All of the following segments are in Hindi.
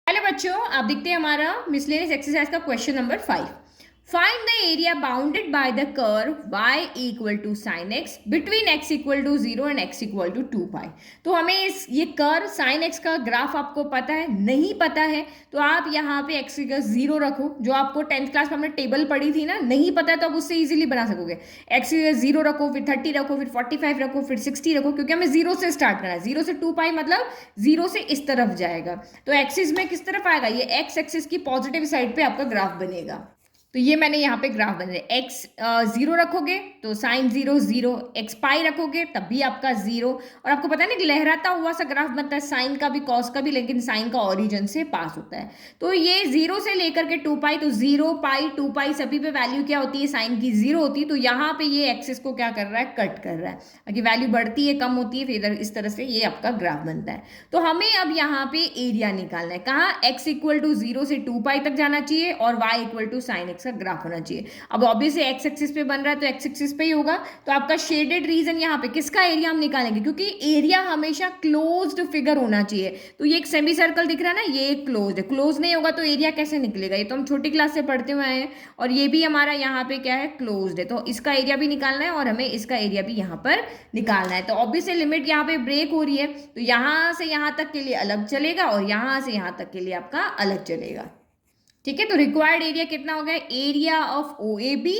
हेलो बच्चों, आप देखते हैं हमारा मिसलेनियस एक्सरसाइज का question number 5। Find the area bounded by the curve y equal to sine x between x equal to 0 and x equal to 2 pi. तो हमें ये कर्व साइन x का ग्राफ आपको पता है, नहीं पता है तो आप यहाँ पे x का 0 रखो, जो आपको 10th क्लास में हमने टेबल पढ़ी थी ना। नहीं पता है तो आप उससे इजीली बना सकोगे। x का 0 रखो, फिर 30 रखो, फिर 45 रखो, फिर 60 रखो, क्योंकि हमें 0 से स्टार्ट करना है। 0 से 2 पाई मतलब 0 से इस तरफ जाएगा। तो एक्सिस में किस तरफ आएगा? ये एक्स एक्सिस की पॉजिटिव साइड पे आपका ग्राफ बनेगा। तो ये मैंने यहाँ पे ग्राफ बना दिया। एक्स 0 रखोगे तो साइन 0 0, एक्स पाई रखोगे तब भी आपका 0। और आपको पता है ना कि लहराता हुआ सा ग्राफ बनता है, साइन का भी कॉस का भी, लेकिन साइन का ओरिजिन से पास होता है। तो ये 0 से लेकर के 2 पाई, तो 0 पाई 2 पाई सभी पे वैल्यू क्या होती है? साइन की 0 होती है। तो यहाँ पे ये एक्सिस को क्या कर रहा है? कट कर रहा है। अगर वैल्यू बढ़ती है कम होती है फिर इधर इस तरह से ये आपका ग्राफ बनता है। तो हमें अब यहाँ पे एरिया निकालना है। कहाँ? एक्स इक्वल टू 0 से 2 पाई तक जाना चाहिए और वाई इक्वल टू साइन का ग्राफ होना चाहिए। अब ऑब्वियसली एक्स एक्सिस पे बन रहा है तो एक्स एक्सिस पे ही होगा। तो आपका शेडेड रीजन यहाँ पे किसका एरिया हम निकालेंगे? क्योंकि एरिया हमेशा क्लोज्ड फिगर होना चाहिए। तो ये एक सेमी सर्कल दिख रहा है ना, ये क्लोज्ड है। क्लोज नहीं होगा तो एरिया कैसे निकलेगा? ये तो हम छोटी क्लास से पढ़ते हुए आए हैं। और ये भी हमारा यहाँ पे क्या है? क्लोज्ड है। तो इसका एरिया भी निकालना है और हमें इसका एरिया भी यहाँ पर निकालना है। तो ऑब्वियसली लिमिट यहाँ पे ब्रेक हो रही है, तो यहाँ से यहाँ तक के लिए अलग चलेगा और यहाँ से यहाँ तक के लिए आपका अलग चलेगा। ठीक है, तो रिक्वायर्ड एरिया कितना हो गया? Area of O A B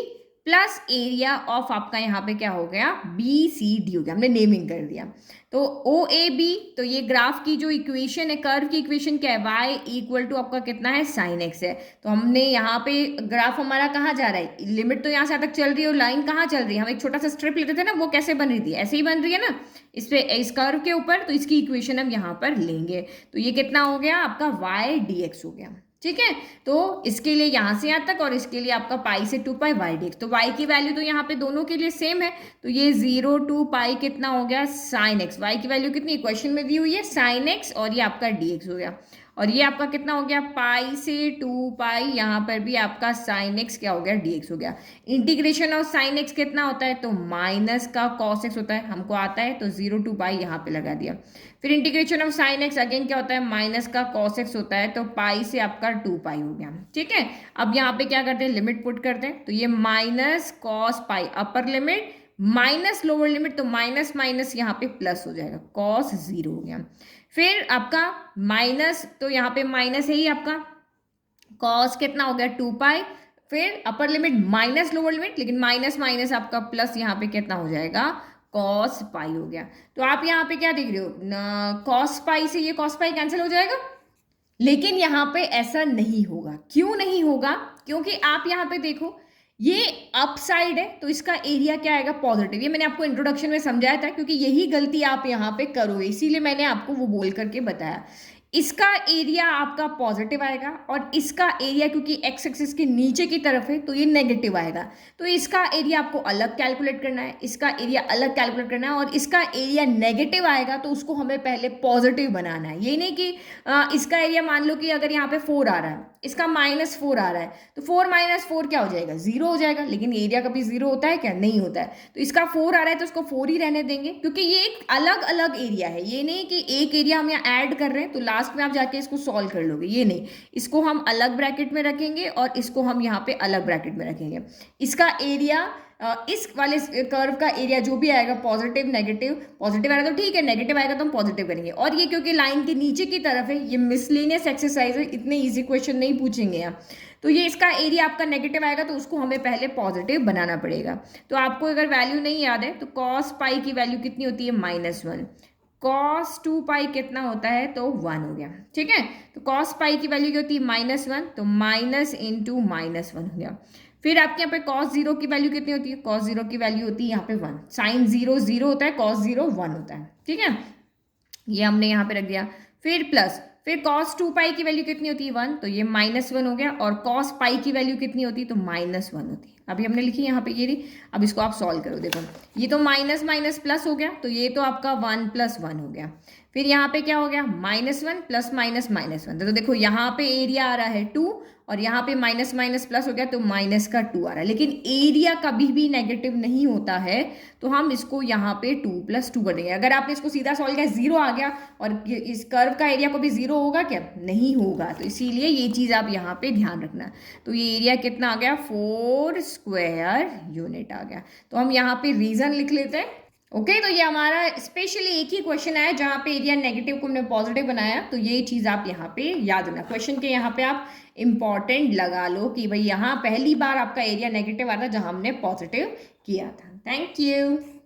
plus area of आपका यहाँ पे क्या हो गया? बी सी डी हो गया। हमने नेमिंग कर दिया। तो ओ ए बी, तो ये ग्राफ की जो इक्वेशन है, कर्व की इक्वेशन क्या है? वाई इक्वल टू आपका कितना है? साइन एक्स है। तो हमने यहाँ पे ग्राफ हमारा कहाँ जा रहा है? लिमिट तो यहाँ से तक चल रही है और लाइन कहाँ चल रही है? हम एक छोटा सा स्ट्रिप लेते थे ना, वो कैसे बन रही थी? ऐसे ही बन रही है ना, इस पे इस कर्व के ऊपर। तो इसकी इक्वेशन हम यहाँ पर लेंगे। तो ये कितना हो गया? आपका वाई डी एक्स हो गया। ठीक है, तो इसके लिए यहां से यहां तक और इसके लिए आपका पाई से 2 पाई वाई डी एक्स। तो वाई की वैल्यू तो यहाँ पे दोनों के लिए सेम है। तो ये 0 2 पाई कितना हो गया? Sine x. वाई की वैल्यू कितनी क्वेश्चन में दी हुई है? Sine x. और ये आपका डी एक्स हो गया। और ये आपका कितना हो गया? पाई से 2 पाई, यहाँ पर भी आपका साइन एक्स क्या हो गया? डी एक्स हो गया। इंटीग्रेशन ऑफ साइन एक्स कितना होता है? तो माइनस का कॉस एक्स होता है, हमको आता है। तो 0 2 पाई यहाँ पे लगा दिया। फिर integration of sine x again क्या होता है? माइनस का कॉस एक्स होता है। तो पाई से आपका 2 पाई हो गया। ठीक है, अब यहाँ पे क्या करते हैं? लिमिट पुट करते हैं। तो ये minus cos pi upper limit minus lower limit, तो माइनस माइनस यहाँ पे प्लस हो जाएगा, कॉस 0 हो गया। फिर आपका माइनस, तो यहाँ पे माइनस है ही आपका, कॉस कितना हो गया? 2 पाई। फिर upper limit minus lower limit, लेकिन माइनस माइनस आपका प्लस, यहाँ पे कितना हो जाएगा? कॉस पाई हो गया। तो आप यहाँ पे क्या देख रहे हो? कॉस पाई से ये कॉस पाई कैंसिल हो जाएगा। लेकिन यहाँ पे ऐसा नहीं होगा। क्यों नहीं होगा? क्योंकि आप यहाँ पे देखो, ये अप साइड है तो इसका एरिया क्या आएगा? पॉजिटिव। ये मैंने आपको इंट्रोडक्शन में समझाया था, क्योंकि यही गलती आप यहाँ पे करोगे, इसीलिए मैंने आपको वो बोल करके बताया। इसका एरिया आपका पॉजिटिव आएगा और इसका एरिया क्योंकि एक्स एक्सिस के नीचे की तरफ है तो ये नेगेटिव आएगा। तो इसका एरिया आपको अलग कैलकुलेट करना है, इसका एरिया अलग कैलकुलेट करना है। और इसका एरिया नेगेटिव आएगा तो उसको हमें पहले पॉजिटिव बनाना है। ये नहीं कि इसका एरिया मान लो कि अगर यहाँ पे 4 आ रहा है, इसका -4 आ रहा है, तो 4 - 4 क्या हो जाएगा? 0 हो जाएगा। लेकिन एरिया कभी 0 होता है क्या? नहीं होता है। तो इसका 4 आ रहा है तो इसको 4 ही रहने देंगे, क्योंकि ये एक अलग अलग एरिया है। ये नहीं कि एक एरिया हम यहाँ ऐड कर रहे हैं तो लास्ट में आप जाके इसको सॉल्व कर लोगे, ये नहीं। इसको हम अलग ब्रैकेट में रखेंगे और इसको हम यहाँ पे अलग ब्रैकेट में रखेंगे। इसका एरिया, इस वाले कर्व का एरिया जो भी आएगा, पॉजिटिव नेगेटिव, पॉजिटिव आएगा तो ठीक है, नेगेटिव आएगा तो हम पॉजिटिव करेंगे। और ये क्योंकि लाइन के नीचे की तरफ है, ये मिसलेनियस एक्सरसाइज है, इतने इजी क्वेश्चन नहीं पूछेंगे यहाँ। तो ये इसका एरिया आपका नेगेटिव आएगा तो उसको हमें पहले पॉजिटिव बनाना पड़ेगा। तो आपको अगर वैल्यू नहीं याद है तो कॉस पाई की वैल्यू कितनी होती है? -1। कॉस 2 पाई कितना होता है? तो 1 हो गया। ठीक है, तो कॉस पाई की वैल्यू क्या होती है? -1, तो माइनस इंटू -1 हो गया। फिर आपके यहाँ पे कॉस 0 की वैल्यू कितनी होती है? कॉस 0 की वैल्यू होती है यहाँ पे 1। साइन 0 0 होता है, कॉस 0 1 होता है। ठीक है, ये हमने यहाँ पे रख दिया। फिर प्लस, फिर कॉस 2 पाई की वैल्यू कितनी होती है? 1, तो ये -1 हो गया। और कॉस पाई की वैल्यू कितनी होती है? तो -1 होती है। अभी हमने लिखी यहाँ पे ये रही। अब इसको आप सॉल्व करो, देखो ये तो माइनस माइनस प्लस हो गया, तो ये तो आपका 1 + 1 हो गया। फिर यहाँ पे क्या हो गया? -1 प्लस माइनस -1। तो देखो यहाँ पे एरिया आ रहा है 2 और यहाँ पे माइनस माइनस प्लस हो गया तो माइनस का 2 आ रहा है, लेकिन एरिया कभी भी नेगेटिव नहीं होता है, तो हम इसको यहाँ पे 2 + 2 कर देंगे। अगर आपने इसको सीधा सॉल्व किया 0 आ गया, और इस कर्व का एरिया को भी 0 होगा क्या? नहीं होगा, तो इसीलिए ये चीज़ आप यहाँ पे ध्यान रखना। तो ये एरिया कितना आ गया? 4 स्क्वायर यूनिट आ गया। तो हम यहाँ पे रीजन लिख लेते हैं। ओके, तो ये हमारा स्पेशली एक ही क्वेश्चन है जहाँ पे एरिया नेगेटिव को हमने पॉजिटिव बनाया, तो ये चीज़ आप यहाँ पे याद रखना। क्वेश्चन के यहाँ पे आप इंपॉर्टेंट लगा लो कि भाई यहाँ पहली बार आपका एरिया नेगेटिव आ था जहाँ हमने पॉजिटिव किया था। Thank you.